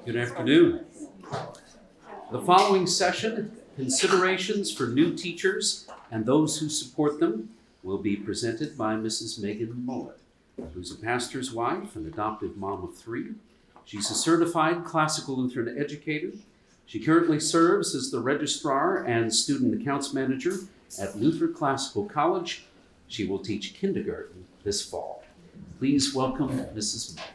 Good afternoon. The following session, considerations for new teachers and those who support them, will be presented by Mrs. Megan Mullet, who's a pastor's wife and adoptive mom of 3. She's a certified Classical Lutheran educator. She currently serves as the registrar and student accounts manager at Luther Classical College. She will teach kindergarten this fall. Please welcome Mrs. Mullet.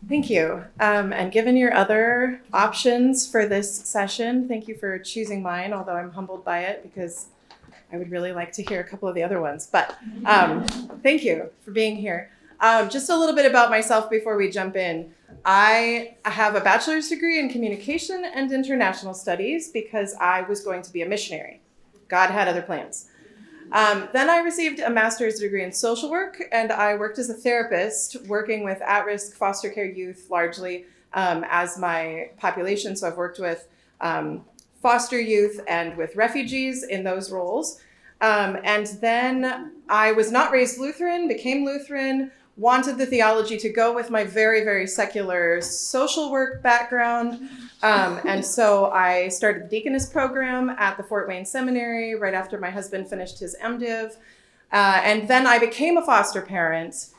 Thank you. And given your other options for this session, thank you for choosing mine, although I'm humbled by it because I would really like to hear a couple of the other ones. But thank you for being here. Just a little bit about myself before we jump in. I have a bachelor's degree in communication and international studies because I was going to be a missionary. God had other plans. Then I received a master's degree in social work, and I worked as a therapist working with at-risk foster care youth largely as my population. So I've worked with foster youth and with refugees in those roles. And then I was not raised Lutheran, became Lutheran, wanted the theology to go with my very, very secular social work background. And so I started the deaconess program at the Fort Wayne Seminary right after my husband finished his MDiv. And then I became a foster parent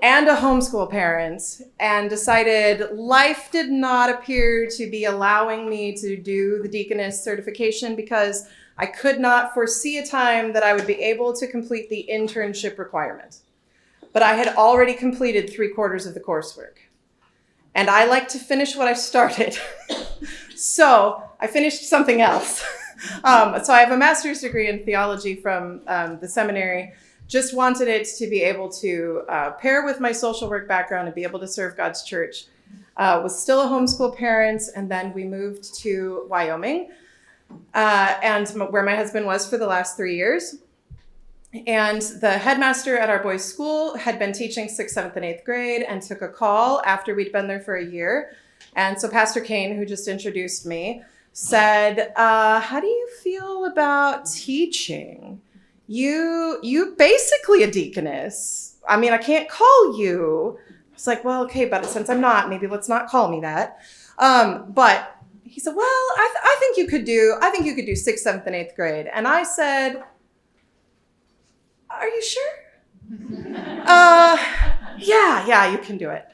and a homeschool parent and decided life did not appear to be allowing me to do the deaconess certification because I could not foresee a time that I would be able to complete the internship requirement. But I had already completed 3/4 of the coursework. And I like to finish what I started. So I finished something else. So I have a master's degree in theology from the seminary. Just wanted it to be able to pair with my social work background and be able to serve God's church. Was still a homeschool parent, and then we moved to Wyoming, and where my husband was for the last 3 years. And the headmaster at our boys' school had been teaching 6th, 7th, and 8th grade and took a call after we'd been there for a year. And so Pastor Kane, who just introduced me, said, how do you feel about teaching? You basically a deaconess. I mean, I can't call you. I was like, well, okay, but since I'm not, maybe let's not call me that. But he said, well, I think you could do 6th, 7th, and 8th grade. And I said, are you sure? Yeah, you can do it.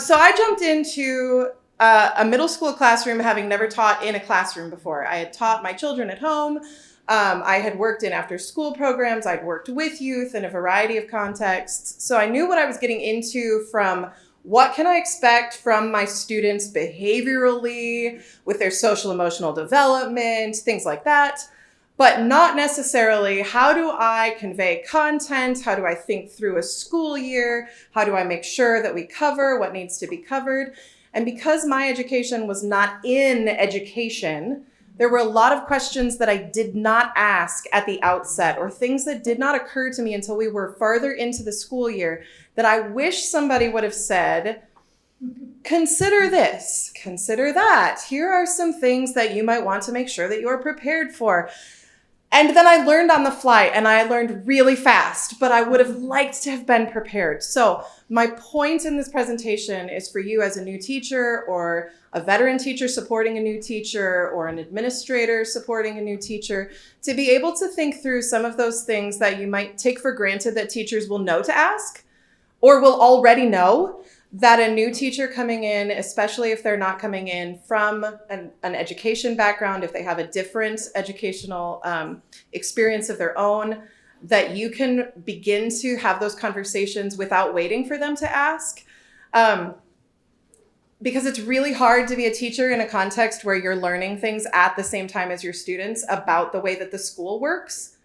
So I jumped into a middle school classroom, having never taught in a classroom before. I had taught my children at home. I had worked in after school programs. I'd worked with youth in a variety of contexts. So I knew what I was getting into from what can I expect from my students behaviorally, with their social emotional development, things like that. But not necessarily how do I convey content? How do I think through a school year? How do I make sure that we cover what needs to be covered? And because my education was not in education, there were a lot of questions that I did not ask at the outset, or things that did not occur to me until we were farther into the school year that I wish somebody would have said, consider this, consider that. Here are some things that you might want to make sure that you are prepared for. And then I learned on the fly, and I learned really fast, but I would have liked to have been prepared. So my point in this presentation is for you as a new teacher, or a veteran teacher supporting a new teacher, or an administrator supporting a new teacher, to be able to think through some of those things that you might take for granted that teachers will know to ask, or will already know, that a new teacher coming in, especially if they're not coming in from an education background, if they have a different educational experience of their own, that you can begin to have those conversations without waiting for them to ask. Because it's really hard to be a teacher in a context where you're learning things at the same time as your students about the way that the school works.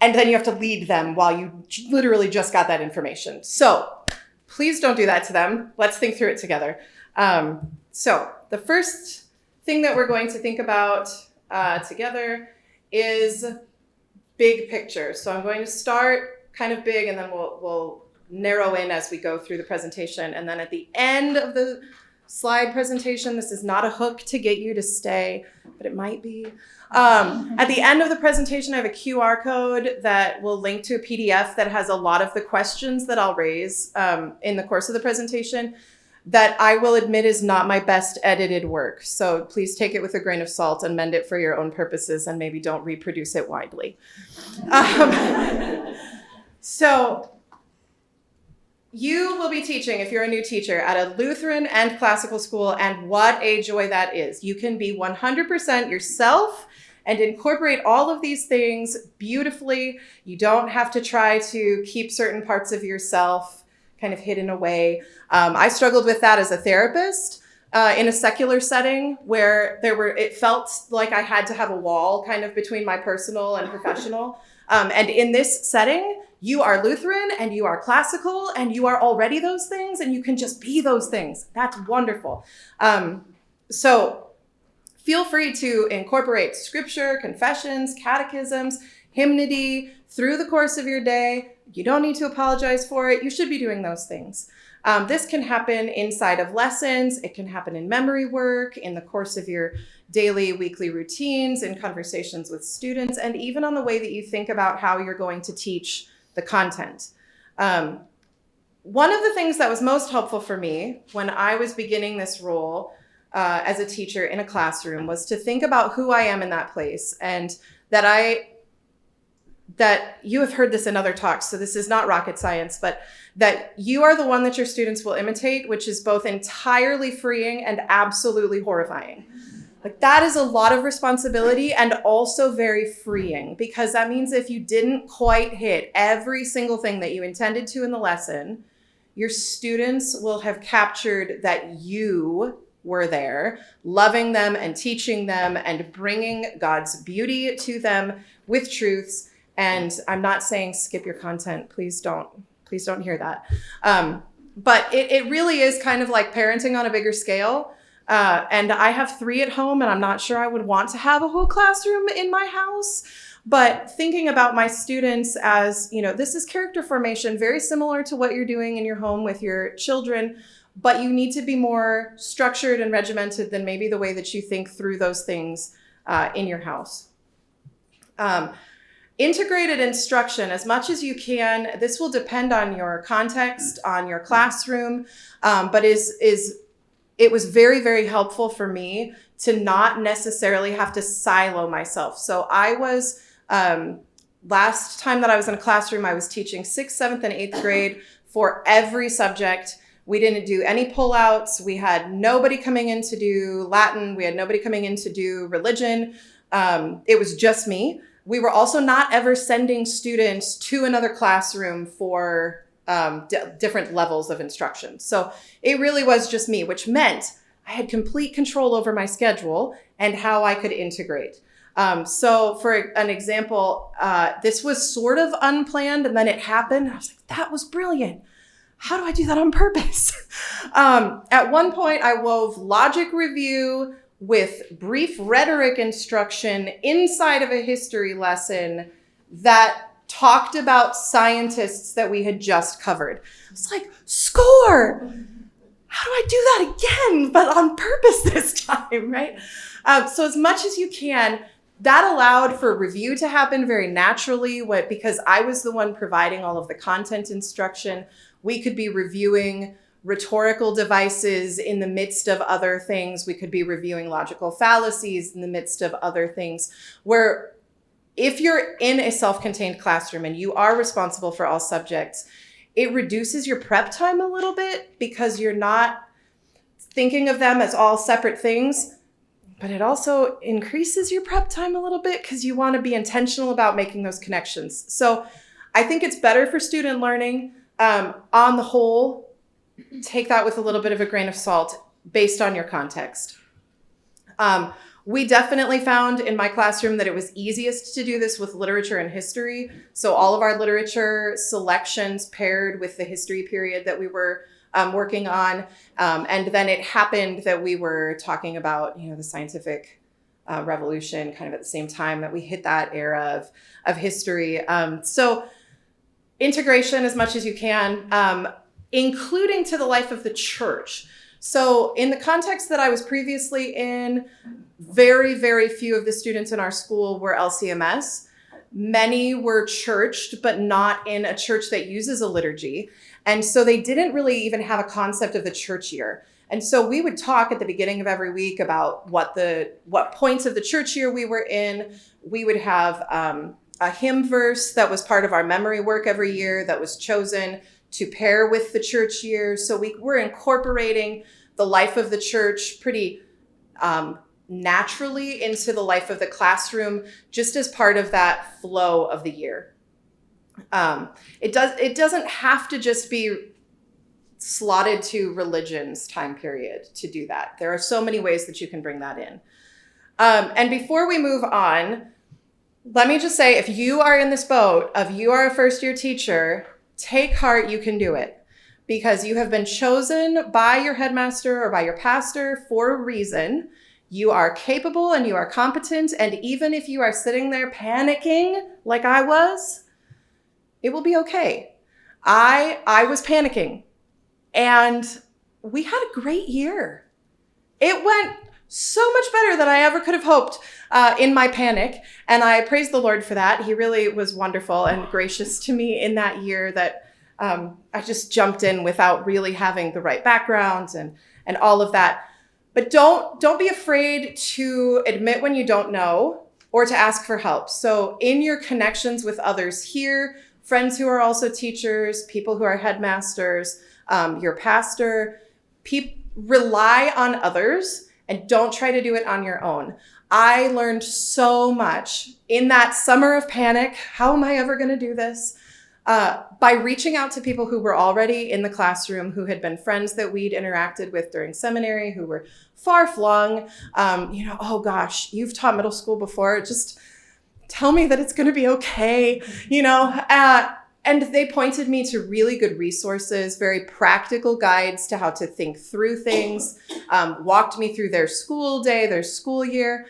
And then you have to lead them while you literally just got that information. So please don't do that to them. Let's think through it together. So the first thing that we're going to think about together is big picture. So I'm going to start kind of big, and then we'll narrow in as we go through the presentation. And then at the end of the slide presentation. This is not a hook to get you to stay, but it might be. At the end of the presentation, I have a QR code that will link to a PDF that has a lot of the questions that I'll raise in the course of the presentation that I will admit is not my best edited work. So please take it with a grain of salt and mend it for your own purposes and maybe don't reproduce it widely. So you will be teaching, if you're a new teacher, at a Lutheran and classical school, and what a joy that is. You can be 100% yourself and incorporate all of these things beautifully. You don't have to try to keep certain parts of yourself kind of hidden away. I struggled with that as a therapist in a secular setting where it felt like I had to have a wall kind of between my personal and professional. And in this setting, you are Lutheran and you are classical and you are already those things and you can just be those things. That's wonderful. So feel free to incorporate scripture, confessions, catechisms, hymnody through the course of your day. You don't need to apologize for it. You should be doing those things. This can happen inside of lessons. It can happen in memory work, in the course of your daily, weekly routines, in conversations with students, and even on the way that you think about how you're going to teach the content. One of the things that was most helpful for me when I was beginning this role as a teacher in a classroom was to think about who I am in that place, and that you have heard this in other talks, so this is not rocket science, but that you are the one that your students will imitate, which is both entirely freeing and absolutely horrifying. Like, that is a lot of responsibility and also very freeing, because that means if you didn't quite hit every single thing that you intended to in the lesson, your students will have captured that you were there, loving them and teaching them and bringing God's beauty to them with truths. And I'm not saying skip your content. Please don't hear that. But it really is kind of like parenting on a bigger scale. And I have 3 at home, and I'm not sure I would want to have a whole classroom in my house. But thinking about my students as, this is character formation, very similar to what you're doing in your home with your children, but you need to be more structured and regimented than maybe the way that you think through those things in your house. Integrated instruction as much as you can. This will depend on your context, on your classroom, but it was very, very helpful for me to not necessarily have to silo myself. So I was, last time that I was in a classroom, I was teaching 6th, 7th, and 8th grade for every subject. We didn't do any pullouts. We had nobody coming in to do Latin. We had nobody coming in to do religion. It was just me. We were also not ever sending students to another classroom for different levels of instruction. So it really was just me, which meant I had complete control over my schedule and how I could integrate. So for an example, this was sort of unplanned and then it happened. I was like, that was brilliant. How do I do that on purpose? At one point, I wove logic review with brief rhetoric instruction inside of a history lesson that talked about scientists that we had just covered. I was like, score! How do I do that again, but on purpose this time, right? So as much as you can, that allowed for review to happen very naturally because I was the one providing all of the content instruction. We could be reviewing rhetorical devices in the midst of other things. We could be reviewing logical fallacies in the midst of other things, where if you're in a self-contained classroom and you are responsible for all subjects, it reduces your prep time a little bit because you're not thinking of them as all separate things, but it also increases your prep time a little bit because you want to be intentional about making those connections. So I think it's better for student learning. On the whole, take that with a little bit of a grain of salt based on your context. We definitely found in my classroom that it was easiest to do this with literature and history. So all of our literature selections paired with the history period that we were working on. And then it happened that we were talking about, the scientific revolution kind of at the same time that we hit that era of history. So integration as much as you can, including to the life of the church. So in the context that I was previously in, very, very few of the students in our school were LCMS. Many were churched, but not in a church that uses a liturgy. And so they didn't really even have a concept of the church year. And so we would talk at the beginning of every week about what points of the church year we were in. We would have a hymn verse that was part of our memory work every year that was chosen to pair with the church year. So we were incorporating the life of the church pretty naturally into the life of the classroom, just as part of that flow of the year. It doesn't have to just be slotted to religion's time period to do that. There are so many ways that you can bring that in. And before we move on, let me just say, if you are in this boat of you are a first year teacher, take heart, you can do it, because you have been chosen by your headmaster or by your pastor for a reason. You are capable and you are competent. And even if you are sitting there panicking like I was, it will be okay. I was panicking, and we had a great year. It went so much better than I ever could have hoped in my panic. And I praise the Lord for that. He really was wonderful and gracious to me in that year that I just jumped in without really having the right background and all of that. But don't be afraid to admit when you don't know or to ask for help. So in your connections with others here, friends who are also teachers, people who are headmasters, your pastor, rely on others and don't try to do it on your own. I learned so much in that summer of panic. How am I ever going to do this? By reaching out to people who were already in the classroom, who had been friends that we'd interacted with during seminary, who were far flung. Oh gosh, you've taught middle school before. Just tell me that it's going to be okay, And they pointed me to really good resources, very practical guides to how to think through things, walked me through their school day, their school year.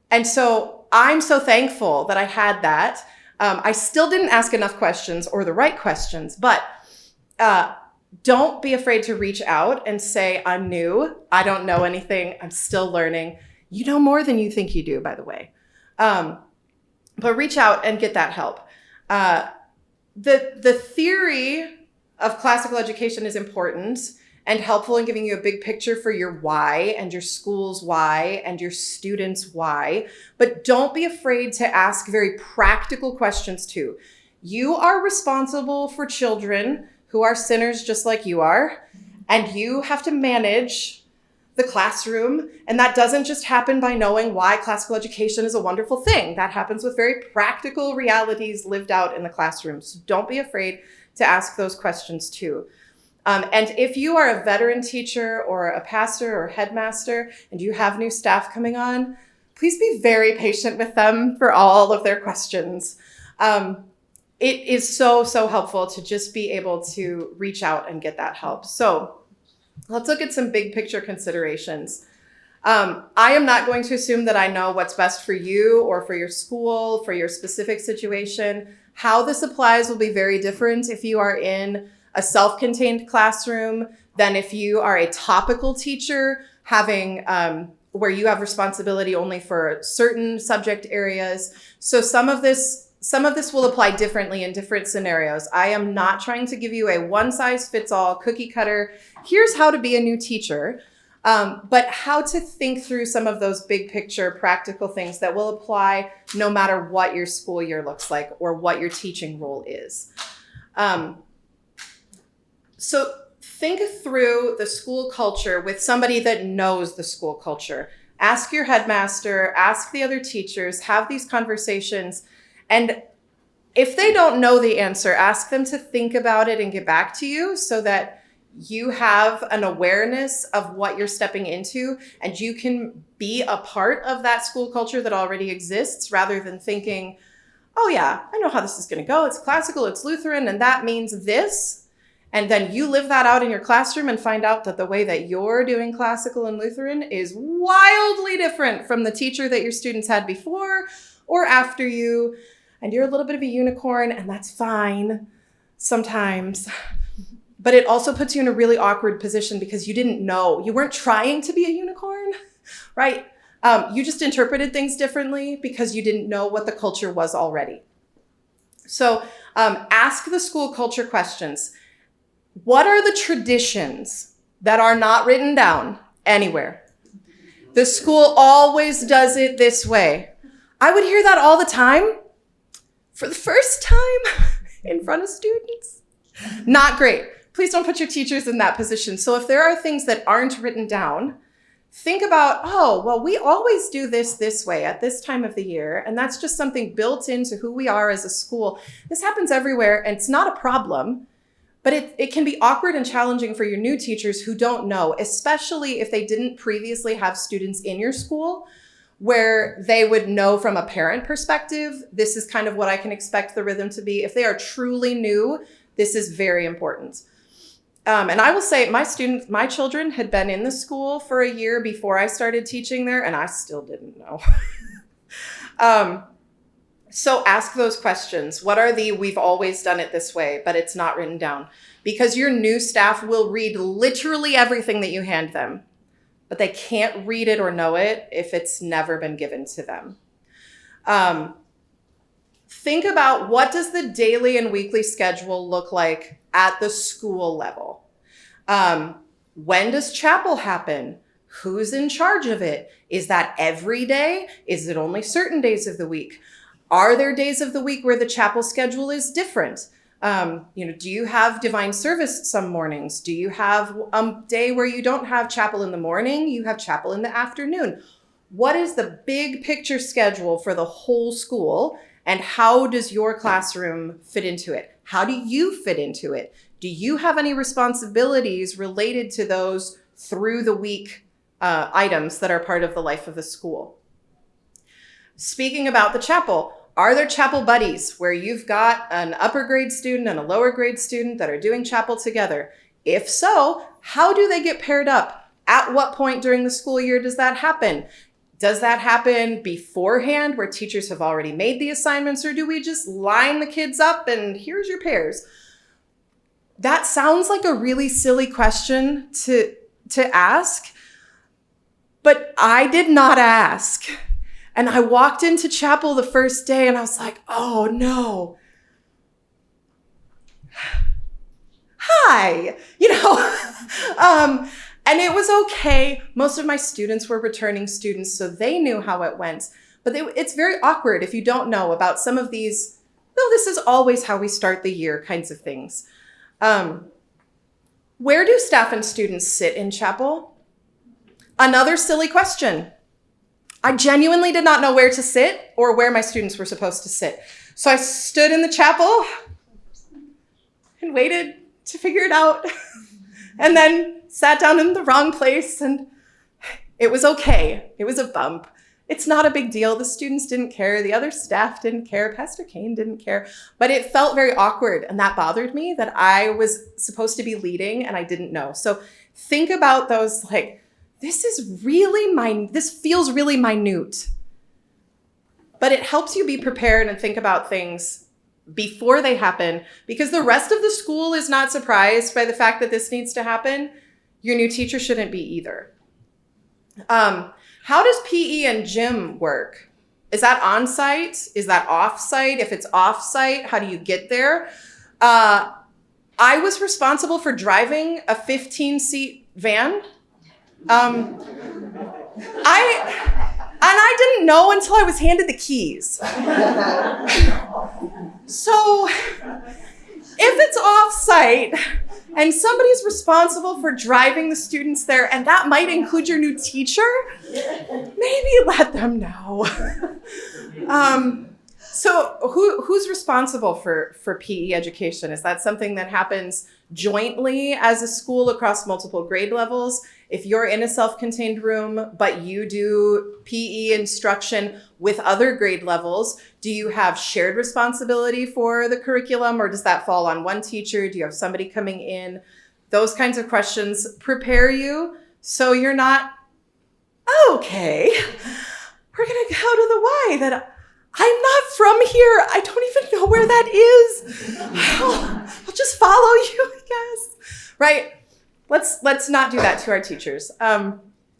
And so I'm so thankful that I had that. I still didn't ask enough questions or the right questions, but don't be afraid to reach out and say, I'm new. I don't know anything. I'm still learning. You know more than you think you do, by the way. But reach out and get that help. The theory of classical education is important and helpful in giving you a big picture for your why and your school's why and your students' why. But don't be afraid to ask very practical questions too. You are responsible for children who are sinners just like you are, and you have to manage the classroom. And that doesn't just happen by knowing why classical education is a wonderful thing. That happens with very practical realities lived out in the classroom. So don't be afraid to ask those questions too. And if you are a veteran teacher or a pastor or headmaster and you have new staff coming on, please be very patient with them for all of their questions. It is so, so helpful to just be able to reach out and get that help. So let's look at some big picture considerations. I am not going to assume that I know what's best for you or for your school, for your specific situation. How this applies will be very different if you are in a self-contained classroom than if you are a topical teacher having where you have responsibility only for certain subject areas. So some of this will apply differently in different scenarios. I am not trying to give you a one-size-fits-all cookie cutter, here's how to be a new teacher, but how to think through some of those big picture practical things that will apply no matter what your school year looks like or what your teaching role is. So think through the school culture with somebody that knows the school culture. Ask your headmaster, ask the other teachers, have these conversations. And if they don't know the answer, ask them to think about it and get back to you so that you have an awareness of what you're stepping into and you can be a part of that school culture that already exists rather than thinking, oh yeah, I know how this is going to go. It's classical, it's Lutheran, and that means this. And then you live that out in your classroom and find out that the way that you're doing classical and Lutheran is wildly different from the teacher that your students had before or after you. And you're a little bit of a unicorn, and that's fine sometimes. but it also puts you in a really awkward position because you didn't know. You weren't trying to be a unicorn, right? You just interpreted things differently because you didn't know what the culture was already. So ask the school culture questions. What are the traditions that are not written down anywhere? The school always does it this way. I would hear that all the time for the first time in front of students. Not great. Please don't put your teachers in that position. So if there are things that aren't written down, think about, oh, well, we always do this way at this time of the year, and that's just something built into who we are as a school. This happens everywhere, and it's not a problem, but it can be awkward and challenging for your new teachers who don't know, especially if they didn't previously have students in your school where they would know from a parent perspective, this is kind of what I can expect the rhythm to be. If they are truly new, this is very important. And I will say my children had been in the school for a year before I started teaching there, and I still didn't know. So ask those questions. What are we've always done it this way, but it's not written down? Because your new staff will read literally everything that you hand them, but they can't read it or know it if it's never been given to them. Think about, what does the daily and weekly schedule look like at the school level? When does chapel happen? Who's in charge of it? Is that every day? Is it only certain days of the week? Are there days of the week where the chapel schedule is different? Do you have divine service some mornings? Do you have a day where you don't have chapel in the morning? You have chapel in the afternoon. What is the big picture schedule for the whole school? And how does your classroom fit into it? How do you fit into it? Do you have any responsibilities related to those through the week items that are part of the life of the school? Speaking about the chapel, are there chapel buddies where you've got an upper grade student and a lower grade student that are doing chapel together? If so, how do they get paired up? At what point during the school year does that happen? Does that happen beforehand where teachers have already made the assignments, or do we just line the kids up and here's your pairs? That sounds like a really silly question to ask, but I did not ask. And I walked into chapel the first day and I was like, oh no. Hi, and it was okay. Most of my students were returning students, so they knew how it went. But it's very awkward if you don't know about some of these, no, this is always how we start the year kinds of things. Where do staff and students sit in chapel? Another silly question. I genuinely did not know where to sit or where my students were supposed to sit. So I stood in the chapel and waited to figure it out, and then sat down in the wrong place, and it was okay. It was a bump. It's not a big deal. The students didn't care. The other staff didn't care. Pastor Kane didn't care. But it felt very awkward, and that bothered me that I was supposed to be leading and I didn't know. So think about those, this feels really minute. But it helps you be prepared and think about things before they happen, because the rest of the school is not surprised by the fact that this needs to happen. Your new teacher shouldn't be either. How does PE and gym work? Is that on-site? Is that off-site? If it's off-site, how do you get there? I was responsible for driving a 15-seat van. I didn't know until I was handed the keys. So if it's off-site and somebody's responsible for driving the students there, and that might include your new teacher, maybe let them know. So who's responsible for PE education? Is that something that happens jointly as a school across multiple grade levels? If you're in a self-contained room, but you do PE instruction with other grade levels, do you have shared responsibility for the curriculum, or does that fall on one teacher? Do you have somebody coming in? Those kinds of questions prepare you so you're not, okay, we're gonna go to the Y that I'm not from here. I don't even know where that is. I'll just follow you, I guess. right? Let's not do that to our teachers.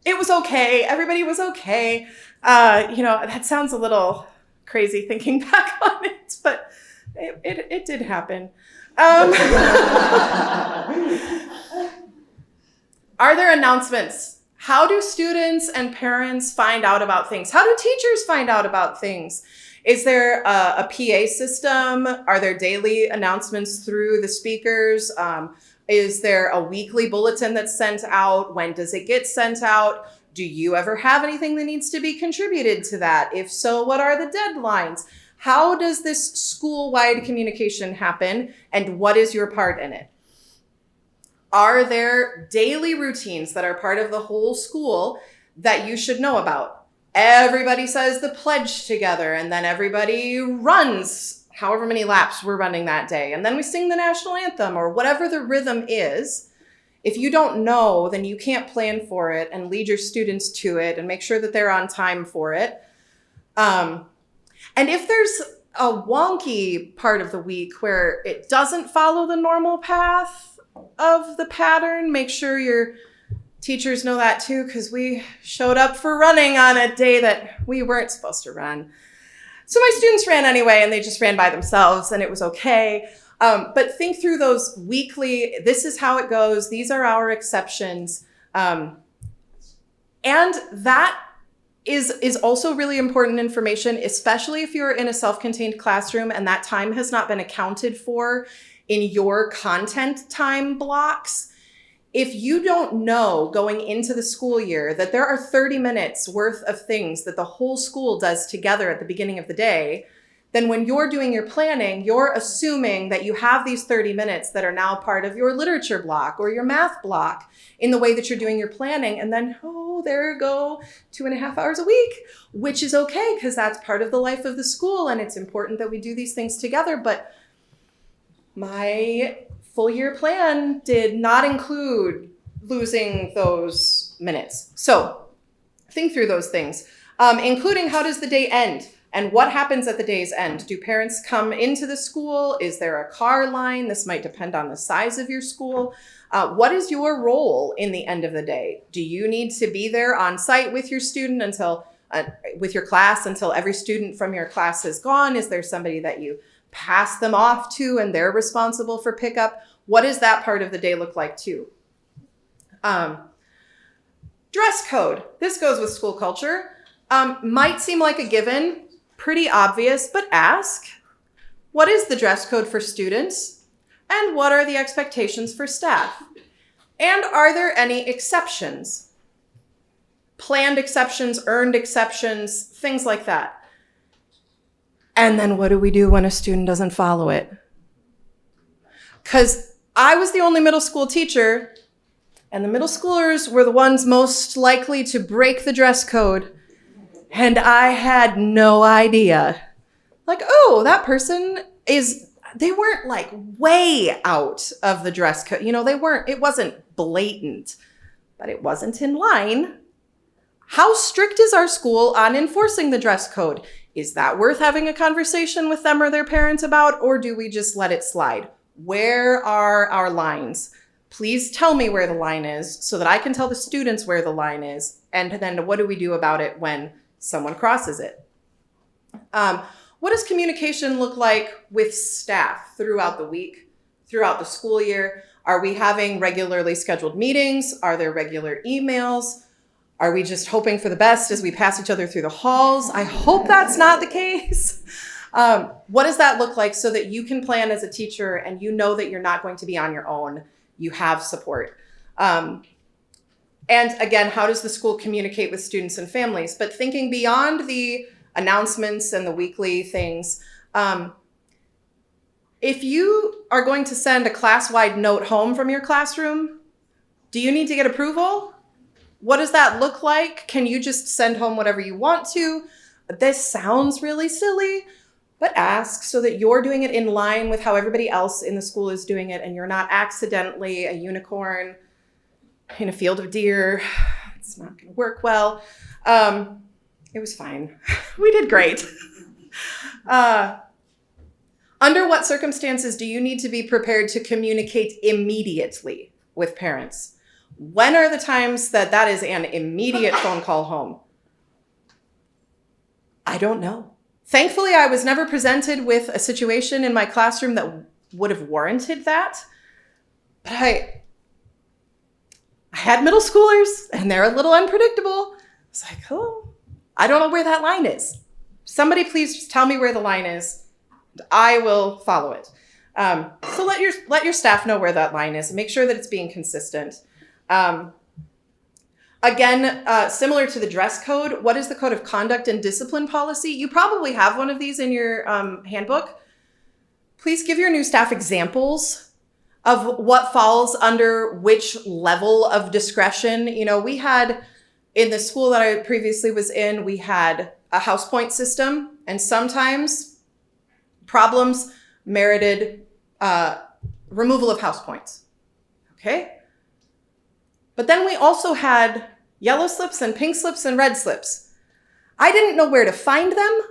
It was okay. Everybody was okay. That sounds a little crazy thinking back on it, but it did happen. Are there announcements? How do students and parents find out about things? How do teachers find out about things? Is there a PA system? Are there daily announcements through the speakers? Is there a weekly bulletin that's sent out? When does it get sent out? Do you ever have anything that needs to be contributed to that? If so, what are the deadlines? How does this school-wide communication happen, and what is your part in it? Are there daily routines that are part of the whole school that you should know about? Everybody says the pledge together, and then everybody runs however many laps we're running that day, and then we sing the national anthem or whatever the rhythm is. If you don't know, then you can't plan for it and lead your students to it and make sure that they're on time for it. And if there's a wonky part of the week where it doesn't follow the normal path of the pattern, make sure your teachers know that too, because we showed up for running on a day that we weren't supposed to run. So my students ran anyway, and they just ran by themselves, and it was okay. But think through those weekly, this is how it goes, these are our exceptions. And that is also really important information, especially if you're in a self-contained classroom and that time has not been accounted for in your content time blocks. If you don't know going into the school year that there are 30 minutes worth of things that the whole school does together at the beginning of the day, then when you're doing your planning, you're assuming that you have these 30 minutes that are now part of your literature block or your math block in the way that you're doing your planning. And then, there you go, 2.5 hours a week, which is okay because that's part of the life of the school. And it's important that we do these things together. But my full year plan did not include losing those minutes. So think through those things, including how does the day end? And what happens at the day's end? Do parents come into the school? Is there a car line? This might depend on the size of your school. What is your role in the end of the day? Do you need to be there on site with your student with your class until every student from your class is gone? Is there somebody that you pass them off to and they're responsible for pickup? What does that part of the day look like too? Dress code. This goes with school culture. Might seem like a given. Pretty obvious, but ask, what is the dress code for students? And what are the expectations for staff? And are there any exceptions? Planned exceptions, earned exceptions, things like that. And then what do we do when a student doesn't follow it? Because I was the only middle school teacher, and the middle schoolers were the ones most likely to break the dress code. And I had no idea. Like, that person they weren't like way out of the dress code. It wasn't blatant, but it wasn't in line. How strict is our school on enforcing the dress code? Is that worth having a conversation with them or their parents about, or do we just let it slide? Where are our lines? Please tell me where the line is so that I can tell the students where the line is. And then what do we do about it when someone crosses it? What does communication look like with staff throughout the week, throughout the school year? Are we having regularly scheduled meetings? Are there regular emails? Are we just hoping for the best as we pass each other through the halls? I hope that's not the case. What does that look like so that you can plan as a teacher and you know that you're not going to be on your own? You have support. And again, how does the school communicate with students and families? But thinking beyond the announcements and the weekly things, if you are going to send a class-wide note home from your classroom, do you need to get approval? What does that look like? Can you just send home whatever you want to? This sounds really silly, but ask so that you're doing it in line with how everybody else in the school is doing it and you're not accidentally a unicorn in a field of deer. It's not going to work well. It was fine. We did great. Under what circumstances do you need to be prepared to communicate immediately? with parents? When are the times that that is an immediate phone call home? I don't know. Thankfully, I was never presented with a situation in my classroom that would have warranted that. But I had middle schoolers, and they're a little unpredictable. It's like, oh, I don't know where that line is. Somebody please just tell me where the line is. I will follow it. So let your staff know where that line is. Make sure that it's being consistent. Again, similar to the dress code, what is the code of conduct and discipline policy? You probably have one of these in your handbook. Please give your new staff examples of what falls under which level of discretion. You know, we had, in the school that I previously was in, we had a house point system, and sometimes problems merited removal of house points. Okay? But then we also had yellow slips and pink slips and red slips. I didn't know where to find them.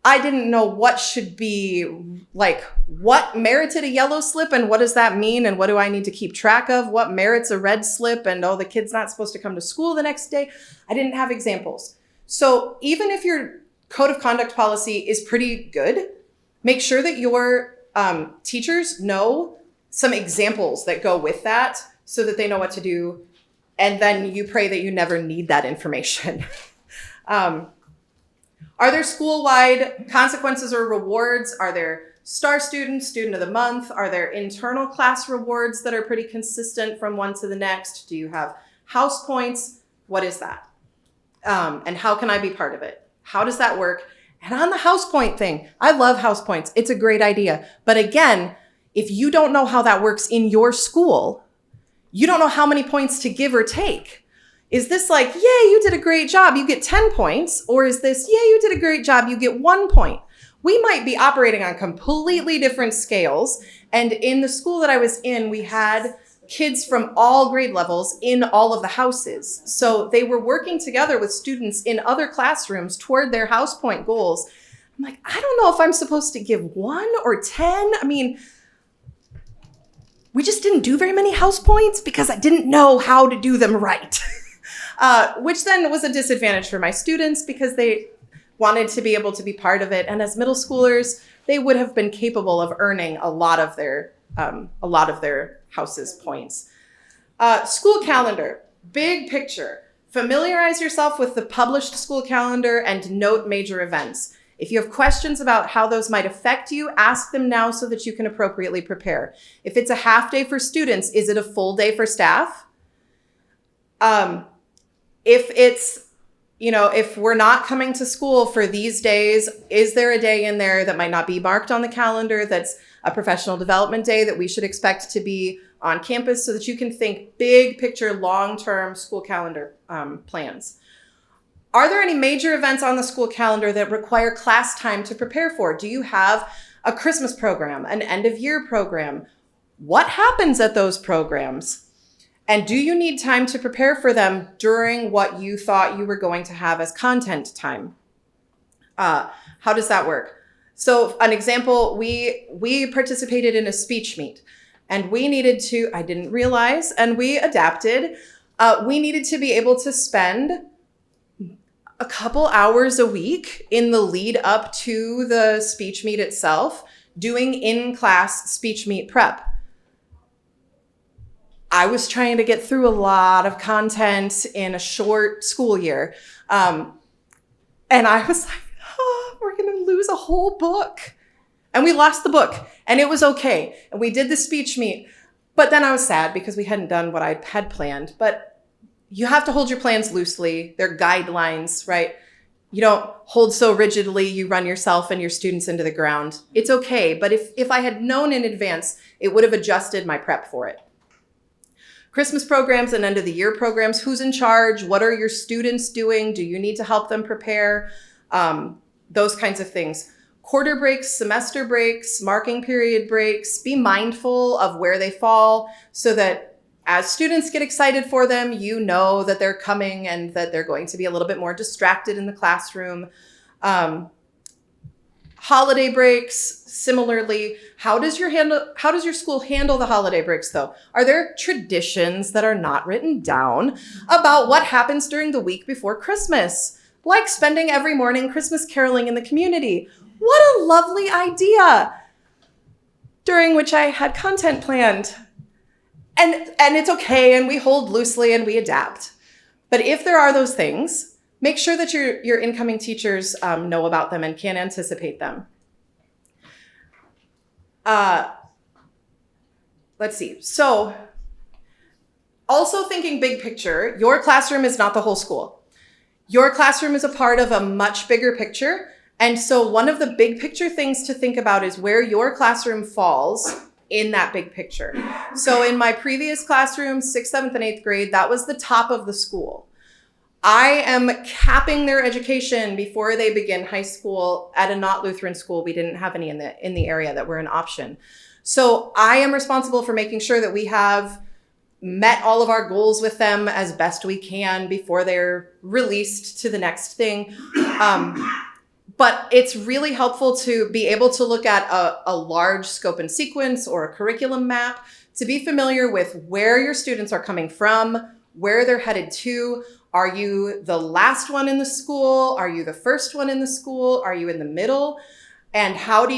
I didn't know what should be, like, what merited a yellow slip and what does that mean and what do I need to keep track of? What merits a red slip and, oh, the kid's not supposed to come to school the next day. I didn't have examples. So even if your code of conduct policy is pretty good, make sure that your teachers know some examples that go with that so that they know what to do. And then you pray that you never need that information. Are there school-wide consequences or rewards? Are there star students, student of the month? Are there internal class rewards that are pretty consistent from one to the next? Do you have house points? What is that? And how can I be part of it? How does that work? And on the house point thing, I love house points. It's a great idea. But again, if you don't know how that works in your school, you don't know how many points to give or take. Is this like, yay, you did a great job, you get 10 points? Or is this, yay, you did a great job, you get 1 point? We might be operating on completely different scales. And in the school that I was in, we had kids from all grade levels in all of the houses. So they were working together with students in other classrooms toward their house point goals. I'm like, I don't know if I'm supposed to give 1 or 10. I mean, we just didn't do very many house points because I didn't know how to do them right. Which then was a disadvantage for my students because they wanted to be able to be part of it. And as middle schoolers, they would have been capable of earning a lot of their house's points. School calendar, big picture. Familiarize yourself with the published school calendar and note major events. If you have questions about how those might affect you, ask them now so that you can appropriately prepare. If it's a half day for students, is it a full day for staff? If it's, if we're not coming to school for these days, is there a day in there that might not be marked on the calendar that's a professional development day that we should expect to be on campus so that you can think big picture, long-term school calendar plans? Are there any major events on the school calendar that require class time to prepare for? Do you have a Christmas program, an end of year program? What happens at those programs? And do you need time to prepare for them during what you thought you were going to have as content time? How does that work? So an example, we participated in a speech meet and we needed to, I didn't realize, and we adapted, we needed to be able to spend a couple hours a week in the lead up to the speech meet itself doing in-class speech meet prep. I was trying to get through a lot of content in a short school year. And I was like, oh, we're going to lose a whole book. And we lost the book and it was okay. And we did the speech meet, but then I was sad because we hadn't done what I had planned. But you have to hold your plans loosely. They're guidelines, right? You don't hold so rigidly, you run yourself and your students into the ground. It's okay. But if I had known in advance, it would have adjusted my prep for it. Christmas programs and end of the year programs, who's in charge? What are your students doing? Do you need to help them prepare? Those kinds of things. Quarter breaks, semester breaks, marking period breaks. Be mindful of where they fall so that as students get excited for them, you know that they're coming and that they're going to be a little bit more distracted in the classroom. Holiday breaks, similarly. How does your school handle the holiday breaks though? Are there traditions that are not written down about what happens during the week before Christmas? Like spending every morning Christmas caroling in the community. What a lovely idea! During which I had content planned. And it's okay, and we hold loosely and we adapt. But if there are those things, make sure that your incoming teachers know about them and can anticipate them. Let's see. So, also thinking big picture, your classroom is not the whole school. Your classroom is a part of a much bigger picture. And so one of the big picture things to think about is where your classroom falls in that big picture. So in my previous classroom, 6th, 7th, and 8th grade, that was the top of the school. I am capping their education before they begin high school at a not Lutheran school. We didn't have any in the area that were an option. So I am responsible for making sure that we have met all of our goals with them as best we can before they're released to the next thing. But it's really helpful to be able to look at a large scope and sequence or a curriculum map to be familiar with where your students are coming from, where they're headed to. Are you the last one in the school? Are you the first one in the school? Are you in the middle? And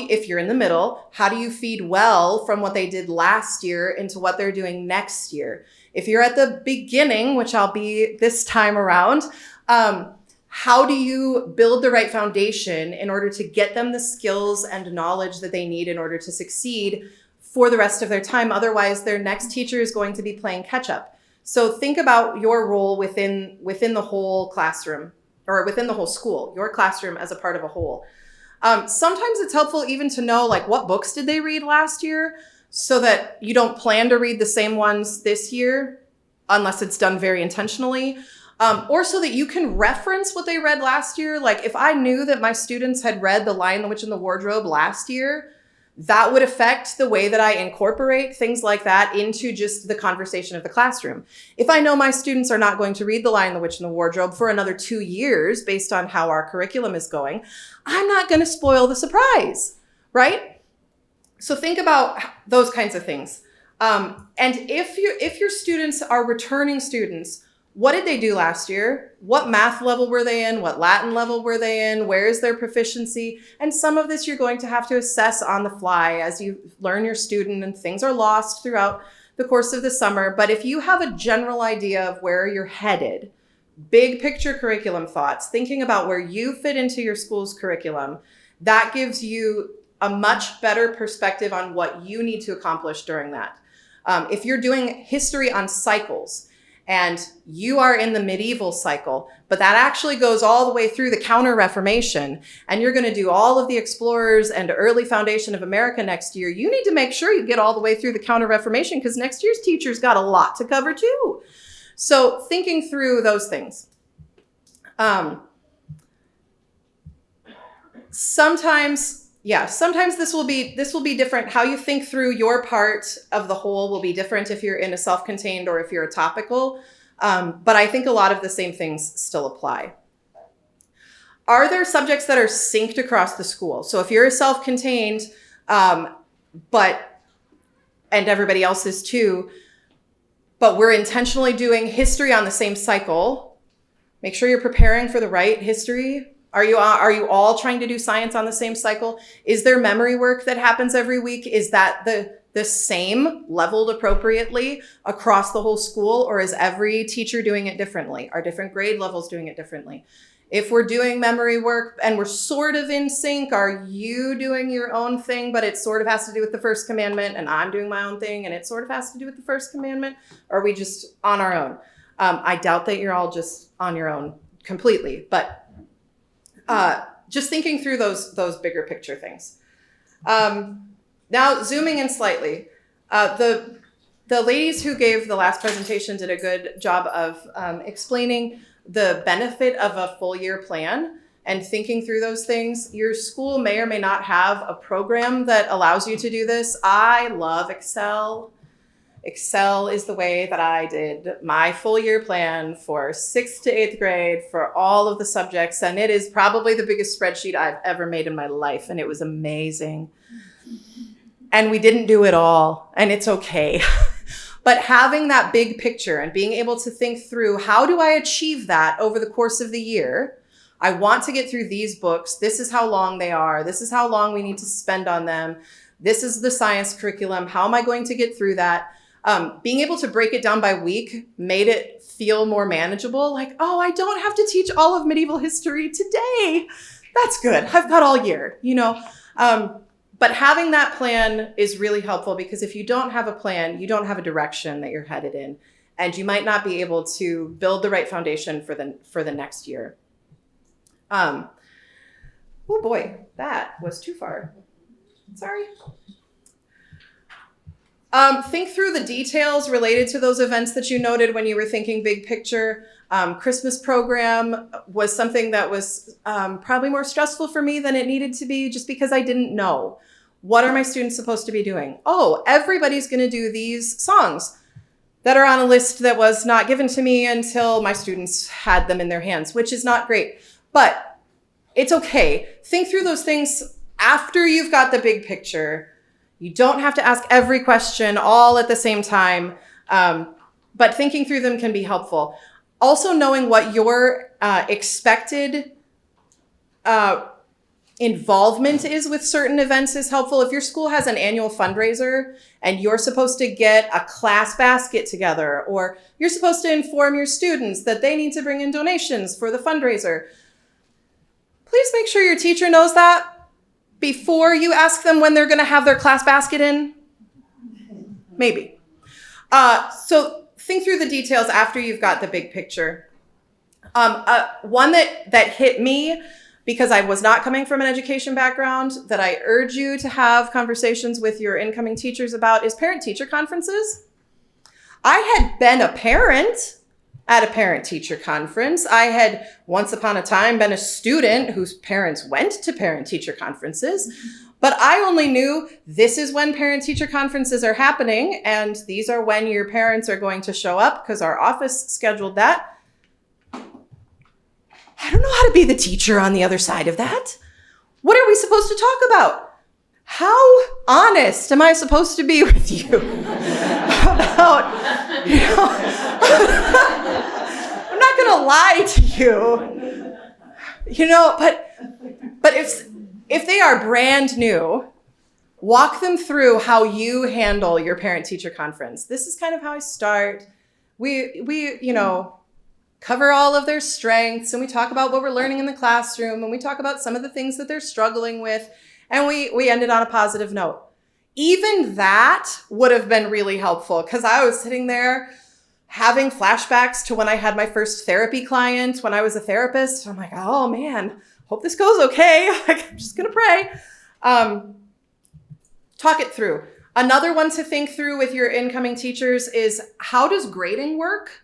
if you're in the middle, how do you feed well from what they did last year into what they're doing next year? If you're at the beginning, which I'll be this time around, how do you build the right foundation in order to get them the skills and knowledge that they need in order to succeed for the rest of their time? Otherwise, their next teacher is going to be playing catch up. So think about your role within the whole classroom or within the whole school, your classroom as a part of a whole. Sometimes it's helpful even to know like what books did they read last year so that you don't plan to read the same ones this year unless it's done very intentionally. Or so that you can reference what they read last year. Like if I knew that my students had read The Lion, the Witch, and the Wardrobe last year, that would affect the way that I incorporate things like that into just the conversation of the classroom. If I know my students are not going to read The Lion, the Witch, and the Wardrobe for another 2 years based on how our curriculum is going, I'm not going to spoil the surprise, right? So think about those kinds of things. And if your students are returning students, what did they do last year? What math level were they in? What Latin level were they in? Where is their proficiency? And some of this you're going to have to assess on the fly as you learn your student, and things are lost throughout the course of the summer. But if you have a general idea of where you're headed, big picture curriculum thoughts, thinking about where you fit into your school's curriculum, that gives you a much better perspective on what you need to accomplish during that. If you're doing history on cycles, and you are in the medieval cycle, but that actually goes all the way through the Counter-Reformation, and you're going to do all of the explorers and early foundation of America next year, you need to make sure you get all the way through the Counter-Reformation because next year's teacher's got a lot to cover too. So thinking through those things. Sometimes this will be different. How you think through your part of the whole will be different if you're in a self-contained or if you're a topical. But I think a lot of the same things still apply. Are there subjects that are synced across the school? So if you're a self-contained, and everybody else is too, but we're intentionally doing history on the same cycle, make sure you're preparing for the right history. Are you all trying to do science on the same cycle? Is there memory work that happens every week? Is that the same leveled appropriately across the whole school, or is every teacher doing it differently? Are different grade levels doing it differently? If we're doing memory work and we're sort of in sync, are you doing your own thing, but it sort of has to do with the first commandment, and I'm doing my own thing and it sort of has to do with the first commandment? Or are we just on our own? I doubt that you're all just on your own completely, but just thinking through those bigger picture things. Now, zooming in slightly, the ladies who gave the last presentation did a good job of explaining the benefit of a full year plan and thinking through those things. Your school may or may not have a program that allows you to do this. I love Excel. Excel is the way that I did my full year plan for 6th to 8th grade for all of the subjects. And it is probably the biggest spreadsheet I've ever made in my life. And it was amazing. And we didn't do it all, and it's okay. But having that big picture and being able to think through, how do I achieve that over the course of the year? I want to get through these books. This is how long they are. This is how long we need to spend on them. This is the science curriculum. How am I going to get through that? Being able to break it down by week made it feel more manageable. Like, oh, I don't have to teach all of medieval history today. That's good. I've got all year, you know. But having that plan is really helpful, because if you don't have a plan, you don't have a direction that you're headed in, and you might not be able to build the right foundation for the next year. Oh boy, that was too far. Sorry. Think through the details related to those events that you noted when you were thinking big picture. Christmas program was something that was probably more stressful for me than it needed to be, just because I didn't know. What are my students supposed to be doing? Oh, everybody's going to do these songs that are on a list that was not given to me until my students had them in their hands, which is not great. But it's okay. Think through those things after you've got the big picture. You don't have to ask every question all at the same time, but thinking through them can be helpful. Also, knowing what your expected involvement is with certain events is helpful. If your school has an annual fundraiser and you're supposed to get a class basket together, or you're supposed to inform your students that they need to bring in donations for the fundraiser, please make sure your teacher knows that before you ask them when they're going to have their class basket in. Maybe. So think through the details after you've got the big picture. One that hit me, because I was not coming from an education background, that I urge you to have conversations with your incoming teachers about, is parent-teacher conferences. I had been a parent at a parent-teacher conference. I had once upon a time been a student whose parents went to parent-teacher conferences, but I only knew this is when parent-teacher conferences are happening, and these are when your parents are going to show up because our office scheduled that. I don't know how to be the teacher on the other side of that. What are we supposed to talk about? How honest am I supposed to be with you about, I'm not going to lie to you, but if they are brand new, walk them through how you handle your parent-teacher conference. This is kind of how I start. We cover all of their strengths, and we talk about what we're learning in the classroom, and we talk about some of the things that they're struggling with, and we ended on a positive note. Even that would have been really helpful, because I was sitting there having flashbacks to when I had my first therapy client, when I was a therapist. I'm like, oh man, hope this goes okay. I'm just gonna pray. Talk it through. Another one to think through with your incoming teachers is, how does grading work?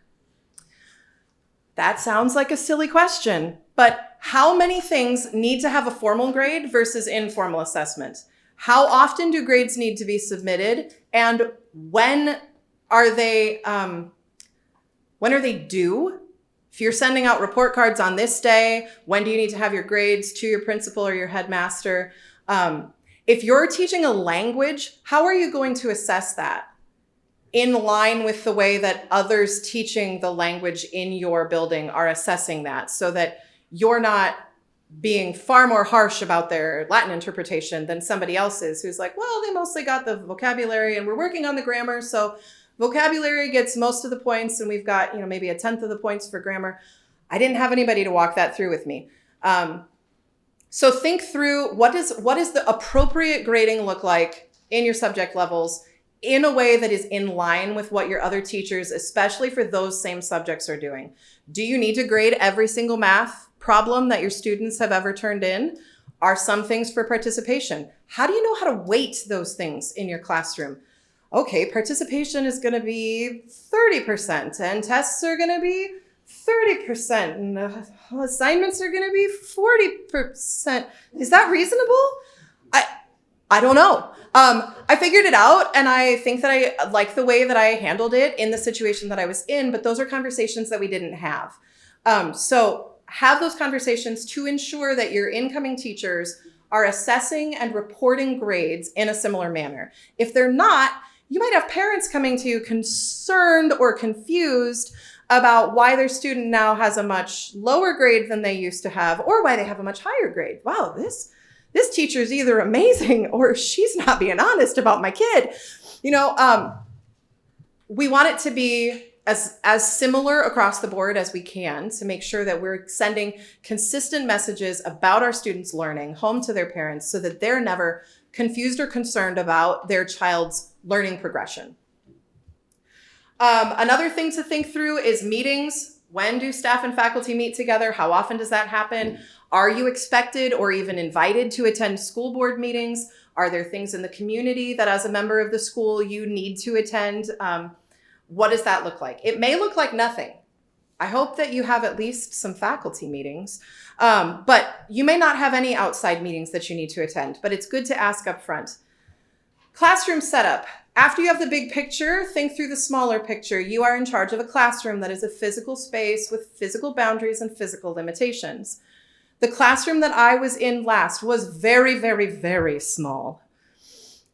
That sounds like a silly question, but how many things need to have a formal grade versus informal assessment? How often do grades need to be submitted? And when are they due? If you're sending out report cards on this day, when do you need to have your grades to your principal or your headmaster? If you're teaching a language, how are you going to assess that in line with the way that others teaching the language in your building are assessing that, so that you're not being far more harsh about their Latin interpretation than somebody else's who's like, well, they mostly got the vocabulary and we're working on the grammar, so vocabulary gets most of the points and we've got, maybe 1/10 of the points for grammar. I didn't have anybody to walk that through with me. So think through, what is the appropriate grading look like in your subject levels in a way that is in line with what your other teachers, especially for those same subjects, are doing. Do you need to grade every single math problem that your students have ever turned in? Are some things for participation? How do you know how to weight those things in your classroom? Okay, participation is going to be 30% and tests are going to be 30% and assignments are going to be 40%. Is that reasonable? I don't know. I figured it out, and I think that I like the way that I handled it in the situation that I was in, but those are conversations that we didn't have. So have those conversations to ensure that your incoming teachers are assessing and reporting grades in a similar manner. If they're not, you might have parents coming to you concerned or confused about why their student now has a much lower grade than they used to have, or why they have a much higher grade. Wow, this teacher's either amazing or she's not being honest about my kid. We want it to be as similar across the board as we can to make sure that we're sending consistent messages about our students' learning home to their parents so that they're never confused or concerned about their child's learning progression. Another thing to think through is meetings. When do staff and faculty meet together? How often does that happen? Are you expected or even invited to attend school board meetings? Are there things in the community that as a member of the school you need to attend? What does that look like? It may look like nothing. I hope that you have at least some faculty meetings, but you may not have any outside meetings that you need to attend, but it's good to ask up front. Classroom setup. After you have the big picture, think through the smaller picture. You are in charge of a classroom that is a physical space with physical boundaries and physical limitations. The classroom that I was in last was very, very, very small.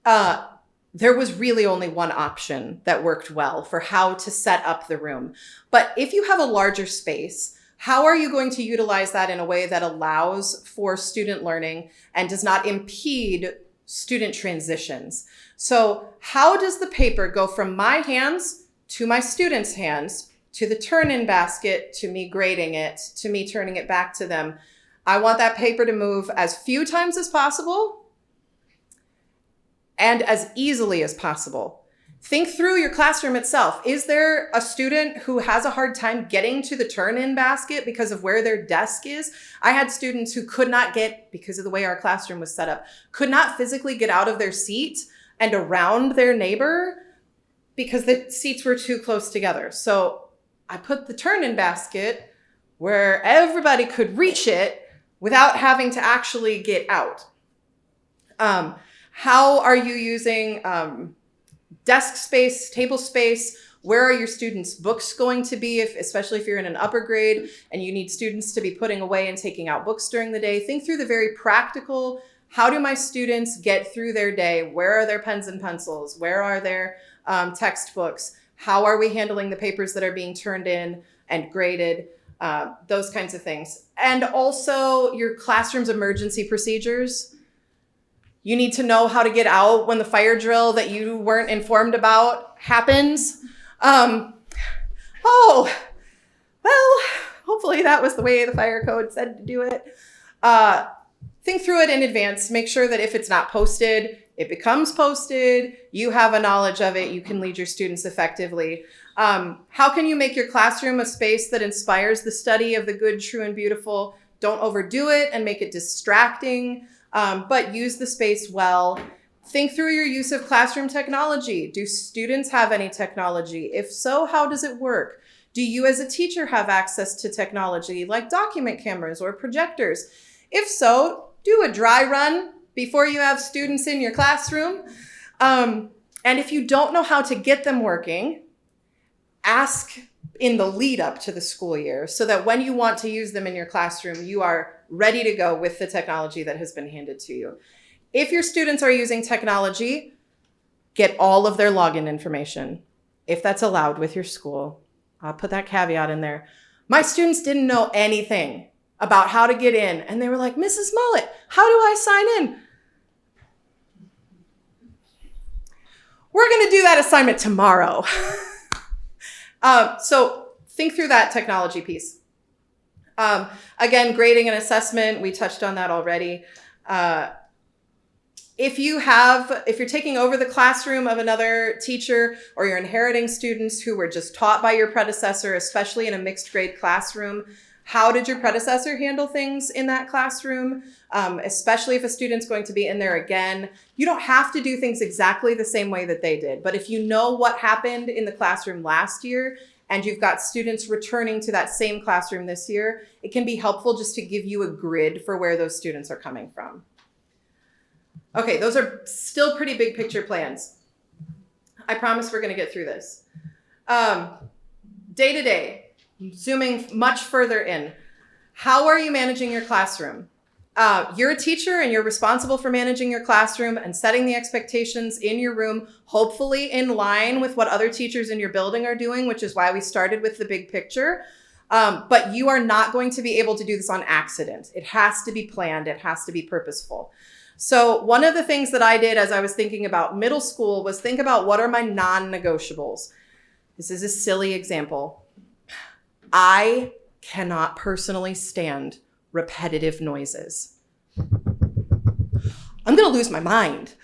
There was really only one option that worked well for how to set up the room. But if you have a larger space, how are you going to utilize that in a way that allows for student learning and does not impede student transitions? So how does the paper go from my hands to my students' hands, to the turn-in basket, to me grading it, to me turning it back to them? I want that paper to move as few times as possible and as easily as possible. Think through your classroom itself. Is there a student who has a hard time getting to the turn-in basket because of where their desk is? I had students who could not get, because of the way our classroom was set up, could not physically get out of their seat and around their neighbor because the seats were too close together. So I put the turn-in basket where everybody could reach it without having to actually get out. How are you using desk space, table space? Where are your students' books going to be, especially if you're in an upper grade and you need students to be putting away and taking out books during the day? Think through the very practical, how do my students get through their day? Where are their pens and pencils? Where are their textbooks? How are we handling the papers that are being turned in and graded? Those kinds of things. And also your classroom's emergency procedures. You need to know how to get out when the fire drill that you weren't informed about happens. Hopefully that was the way the fire code said to do it. Think through it in advance. Make sure that if it's not posted, it becomes posted. You have a knowledge of it. You can lead your students effectively. How can you make your classroom a space that inspires the study of the good, true, and beautiful? Don't overdo it and make it distracting. But use the space well. Think through your use of classroom technology. Do students have any technology? If so, how does it work? Do you as a teacher have access to technology like document cameras or projectors? If so, do a dry run before you have students in your classroom. And if you don't know how to get them working, ask in the lead up to the school year so that when you want to use them in your classroom, you are ready to go with the technology that has been handed to you. If your students are using technology, get all of their login information, if that's allowed with your school. I'll put that caveat in there. My students didn't know anything about how to get in, and they were like, Mrs. Mullet, how do I sign in? We're going to do that assignment tomorrow. So think through that technology piece. Again, grading and assessment, we touched on that already. If you're taking over the classroom of another teacher or you're inheriting students who were just taught by your predecessor, especially in a mixed grade classroom, how did your predecessor handle things in that classroom? Especially if a student's going to be in there again. You don't have to do things exactly the same way that they did, but if you know what happened in the classroom last year and you've got students returning to that same classroom this year, it can be helpful just to give you a grid for where those students are coming from. Okay, those are still pretty big picture plans. I promise we're going to get through this. Day to day, zooming much further in. How are you managing your classroom? You're a teacher and you're responsible for managing your classroom and setting the expectations in your room, hopefully in line with what other teachers in your building are doing, which is why we started with the big picture. But you are not going to be able to do this on accident. It has to be planned. It has to be purposeful. So one of the things that I did as I was thinking about middle school was think about what are my non-negotiables. This is a silly example. I cannot personally stand repetitive noises. I'm going to lose my mind.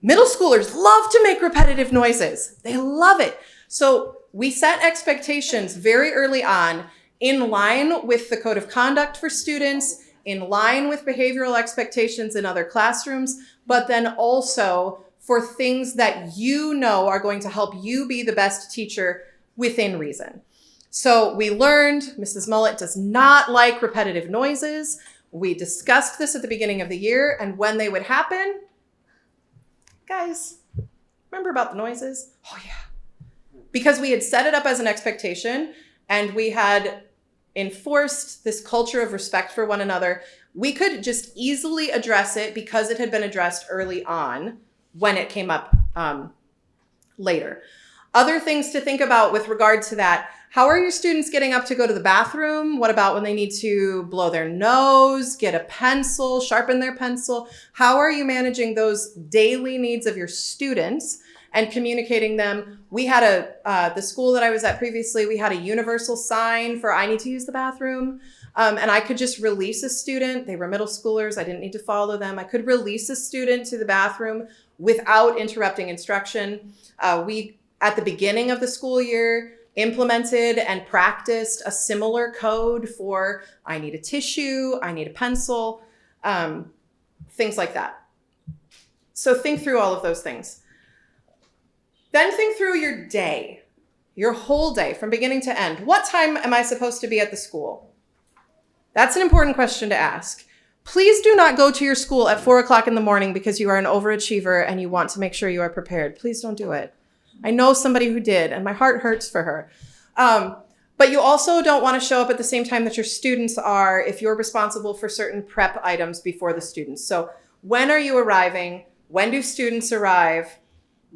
Middle schoolers love to make repetitive noises. They love it. So we set expectations very early on in line with the code of conduct for students, in line with behavioral expectations in other classrooms, but then also for things that you know are going to help you be the best teacher within reason. So we learned Mrs. Mullet does not like repetitive noises. We discussed this at the beginning of the year, and when they would happen, guys, remember about the noises? Oh yeah. Because we had set it up as an expectation and we had enforced this culture of respect for one another, we could just easily address it because it had been addressed early on when it came up later. Other things to think about with regard to that: how are your students getting up to go to the bathroom? What about when they need to blow their nose, get a pencil, sharpen their pencil? How are you managing those daily needs of your students and communicating them? We had the school that I was at previously, we had a universal sign for I need to use the bathroom. And I could just release a student. They were middle schoolers. I didn't need to follow them. I could release a student to the bathroom without interrupting instruction. We, at the beginning of the school year, implemented and practiced a similar code for I need a tissue, I need a pencil, things like that. So think through all of those things. Then think through your day, your whole day from beginning to end. What time am I supposed to be at the school? That's an important question to ask. Please do not go to your school at 4 o'clock in the morning because you are an overachiever and you want to make sure you are prepared. Please don't do it. I know somebody who did, and my heart hurts for her. But you also don't want to show up at the same time that your students are if you're responsible for certain prep items before the students. So when are you arriving? When do students arrive?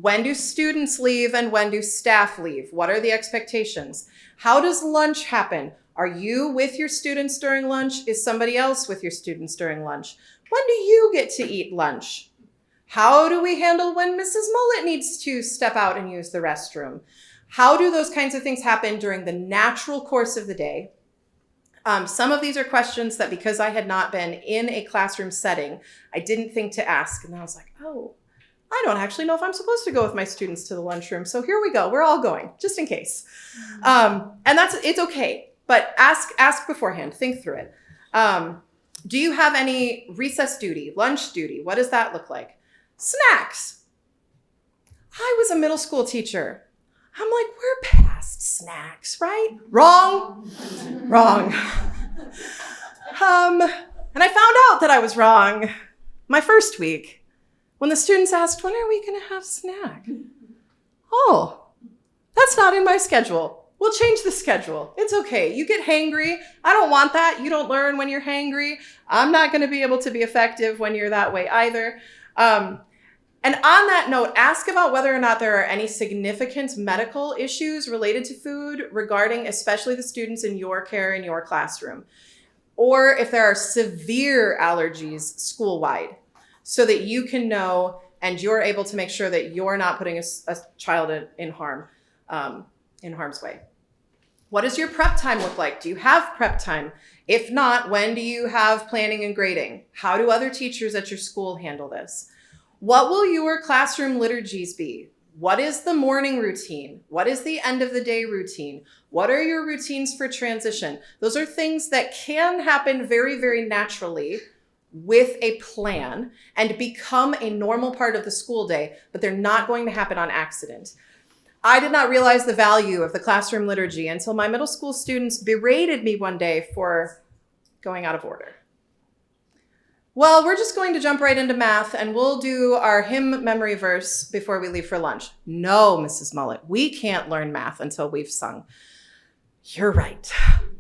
When do students leave and when do staff leave? What are the expectations? How does lunch happen? Are you with your students during lunch? Is somebody else with your students during lunch? When do you get to eat lunch? How do we handle when Mrs. Mullet needs to step out and use the restroom? How do those kinds of things happen during the natural course of the day? Some of these are questions that because I had not been in a classroom setting, I didn't think to ask. And I was like, oh, I don't actually know if I'm supposed to go with my students to the lunchroom. So here we go. We're all going, just in case. And it's okay. But ask beforehand. Think through it. Do you have any recess duty, lunch duty? What does that look like? Snacks. I was a middle school teacher. I'm like, we're past snacks, right? Wrong. Wrong. And I found out that I was wrong my first week when the students asked, when are we going to have snack? Oh, that's not in my schedule. We'll change the schedule. It's okay. You get hangry. I don't want that. You don't learn when you're hangry. I'm not going to be able to be effective when you're that way either. And on that note, ask about whether or not there are any significant medical issues related to food regarding especially the students in your care in your classroom, or if there are severe allergies school-wide so that you can know and you're able to make sure that you're not putting a child in harm's way. What does your prep time look like? Do you have prep time? If not, when do you have planning and grading? How do other teachers at your school handle this? What will your classroom liturgies be? What is the morning routine? What is the end of the day routine? What are your routines for transition? Those are things that can happen very, very naturally with a plan and become a normal part of the school day, but they're not going to happen on accident. I did not realize the value of the classroom liturgy until my middle school students berated me one day for going out of order. well, we're just going to jump right into math and we'll do our hymn memory verse before we leave for lunch. No, Mrs. Mullet, we can't learn math until we've sung. You're right.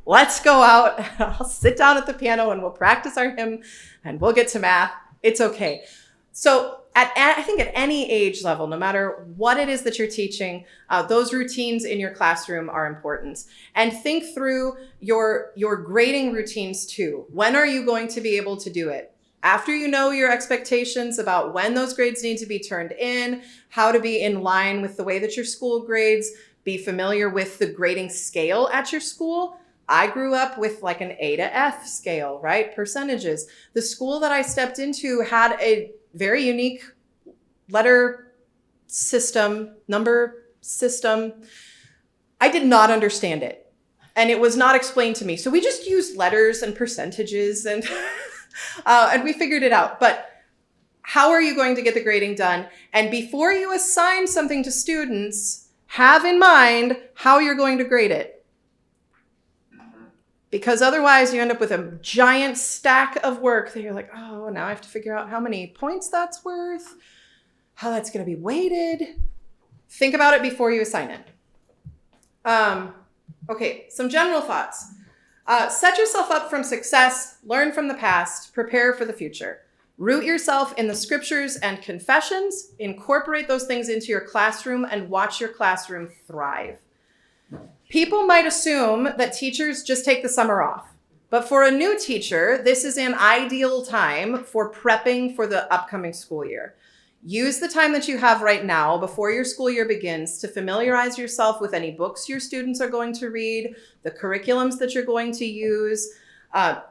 Let's go out. I'll sit down at the piano and we'll practice our hymn and we'll get to math. It's okay. So I think at any age level, no matter what it is that you're teaching, those routines in your classroom are important. And think through your grading routines too. When are you going to be able to do it? After you know your expectations about when those grades need to be turned in, how to be in line with the way that your school grades, be familiar with the grading scale at your school. I grew up with like an A to F scale, right? Percentages. The school that I stepped into had a very unique letter system, number system. I did not understand it, and it was not explained to me. So we just used letters and percentages, and and we figured it out. But how are you going to get the grading done? And before you assign something to students, have in mind how you're going to grade it. Because otherwise you end up with a giant stack of work that you're like, oh, now I have to figure out how many points that's worth, how that's going to be weighted. Think about it before you assign it. Okay, some general thoughts. Set yourself up for success, learn from the past, prepare for the future. Root yourself in the scriptures and confessions, incorporate those things into your classroom, and watch your classroom thrive. People might assume that teachers just take the summer off, but for a new teacher, this is an ideal time for prepping for the upcoming school year. Use the time that you have right now before your school year begins to familiarize yourself with any books your students are going to read, the curriculums that you're going to use.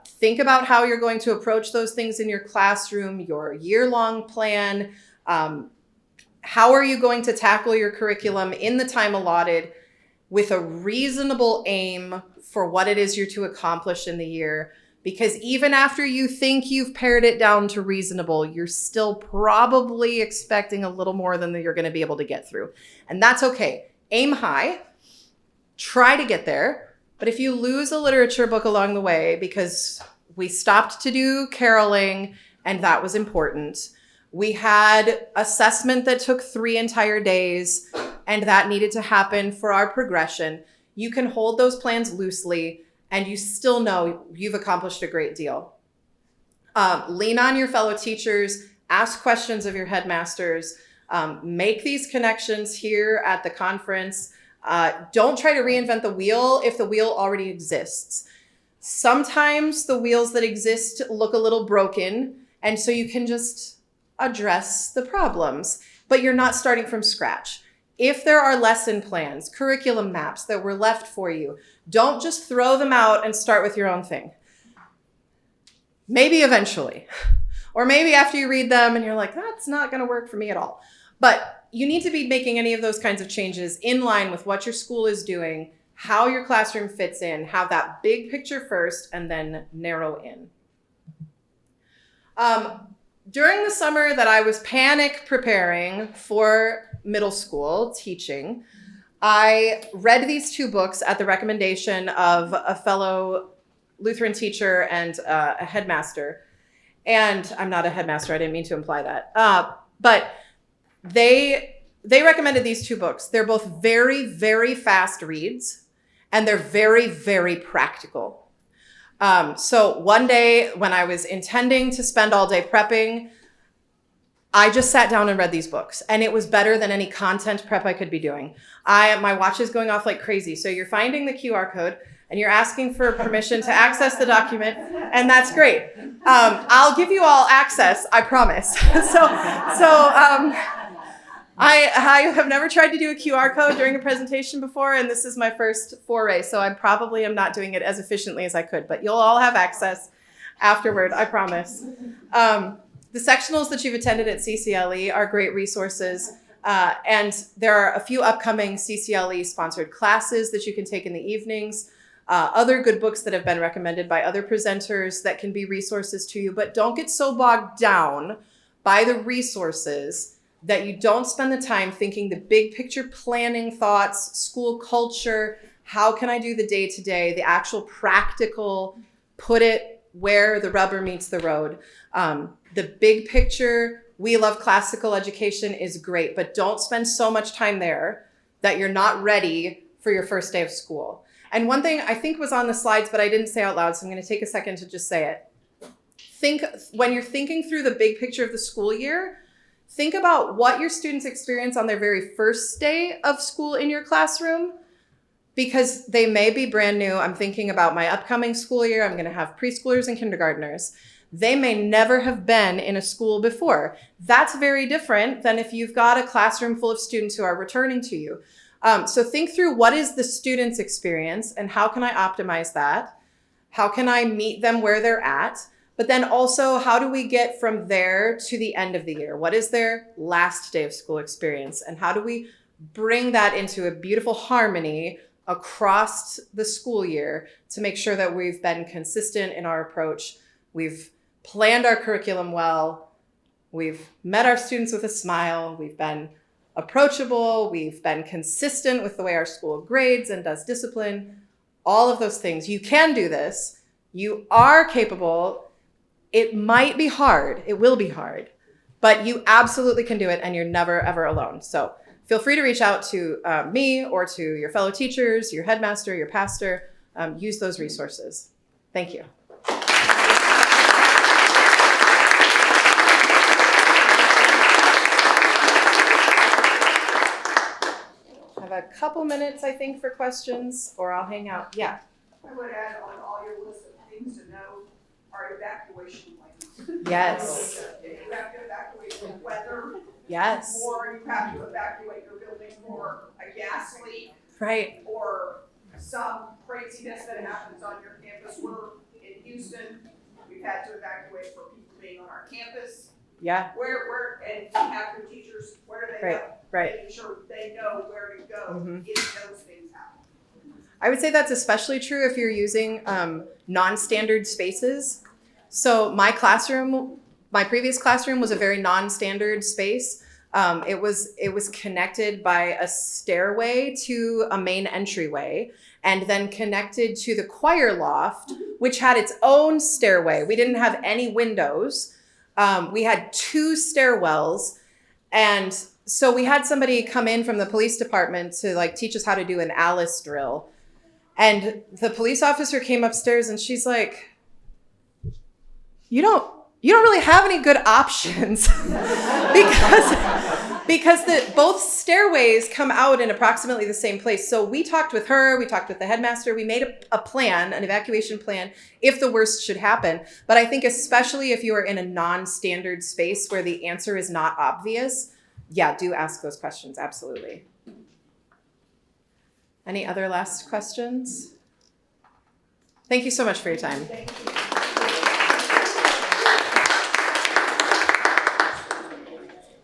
Think about how you're going to approach those things in your classroom, your year-long plan. How are you going to tackle your curriculum in the time allotted with a reasonable aim for what it is you're to accomplish in the year? Because even after you think you've pared it down to reasonable, you're still probably expecting a little more than you're going to be able to get through. And that's okay. Aim high. Try to get there. But if you lose a literature book along the way because we stopped to do caroling and that was important, we had assessment that took 3 entire days and that needed to happen for our progression, you can hold those plans loosely and you still know you've accomplished a great deal. Lean on your fellow teachers, ask questions of your headmasters, make these connections here at the conference. Don't try to reinvent the wheel if the wheel already exists. Sometimes the wheels that exist look a little broken, and so you can just address the problems, but you're not starting from scratch. If there are lesson plans, curriculum maps that were left for you, don't just throw them out and start with your own thing. Maybe eventually, or maybe after you read them and you're like, that's not going to work for me at all. But you need to be making any of those kinds of changes in line with what your school is doing, how your classroom fits in, have that big picture first, and then narrow in. During the summer that I was panic preparing for middle school teaching, I read these 2 books at the recommendation of a fellow Lutheran teacher and a headmaster. And I'm not a headmaster, I didn't mean to imply that. But they recommended these 2 books. They're both very, very fast reads, and they're very, very practical. So one day when I was intending to spend all day prepping, I just sat down and read these books, and it was better than any content prep I could be doing. My watch is going off like crazy. So you're finding the QR code and you're asking for permission to access the document, and that's great. I'll give you all access, I promise. I have never tried to do a QR code during a presentation before, and this is my first foray, so I probably am not doing it as efficiently as I could, but you'll all have access afterward, I promise. The sectionals that you've attended at CCLE are great resources, and there are a few upcoming CCLE-sponsored classes that you can take in the evenings, other good books that have been recommended by other presenters that can be resources to you, but don't get so bogged down by the resources that you don't spend the time thinking the big picture planning thoughts, school culture, how can I do the day-to-day, the actual practical, put it where the rubber meets the road. The big picture, we love classical education is great, but don't spend so much time there that you're not ready for your first day of school. And one thing I think was on the slides, but I didn't say out loud, so I'm going to take a second to just say it. When you're thinking through the big picture of the school year, think about what your students experience on their very first day of school in your classroom, because they may be brand new. I'm thinking about my upcoming school year. I'm going to have preschoolers and kindergartners. They may never have been in a school before. That's very different than if you've got a classroom full of students who are returning to you. So think through, what is the student's experience and how can I optimize that? How can I meet them where they're at? But then also, how do we get from there to the end of the year? What is their last day of school experience? And how do we bring that into a beautiful harmony across the school year to make sure that we've been consistent in our approach? We've planned our curriculum well. We've met our students with a smile. We've been approachable. We've been consistent with the way our school grades and does discipline. All of those things. You can do this. You are capable. It might be hard. It will be hard. But you absolutely can do it, and you're never, ever alone. So feel free to reach out to me or to your fellow teachers, your headmaster, your pastor. Use those resources. Thank you. I have a couple minutes, I think, for questions, or I'll hang out. Yeah. I would add on all your list of things to know are evacuation plans. Yes. If you have to evacuate from weather, Yes. or you have to evacuate your building for a gas leak, Right. or some craziness that happens on your campus. We're in Houston, we've had to evacuate for people being on our campus. Yeah. And we have your teachers, where do they Right. go? Right. Making sure they know where to go if those things happen. I would say that's especially true if you're using non-standard spaces. So my previous classroom was a very non-standard space. It was connected by a stairway to a main entryway, and then connected to the choir loft, which had its own stairway. We didn't have any windows. We had 2 stairwells, and so we had somebody come in from the police department to teach us how to do an Alice drill. And the police officer came upstairs and she's like, you don't really have any good options because both stairways come out in approximately the same place. So we talked with her, we talked with the headmaster, we made a plan, an evacuation plan, if the worst should happen. But I think especially if you are in a non-standard space where the answer is not obvious, yeah, do ask those questions, absolutely. Any other last questions? Thank you so much for your time. Thank you.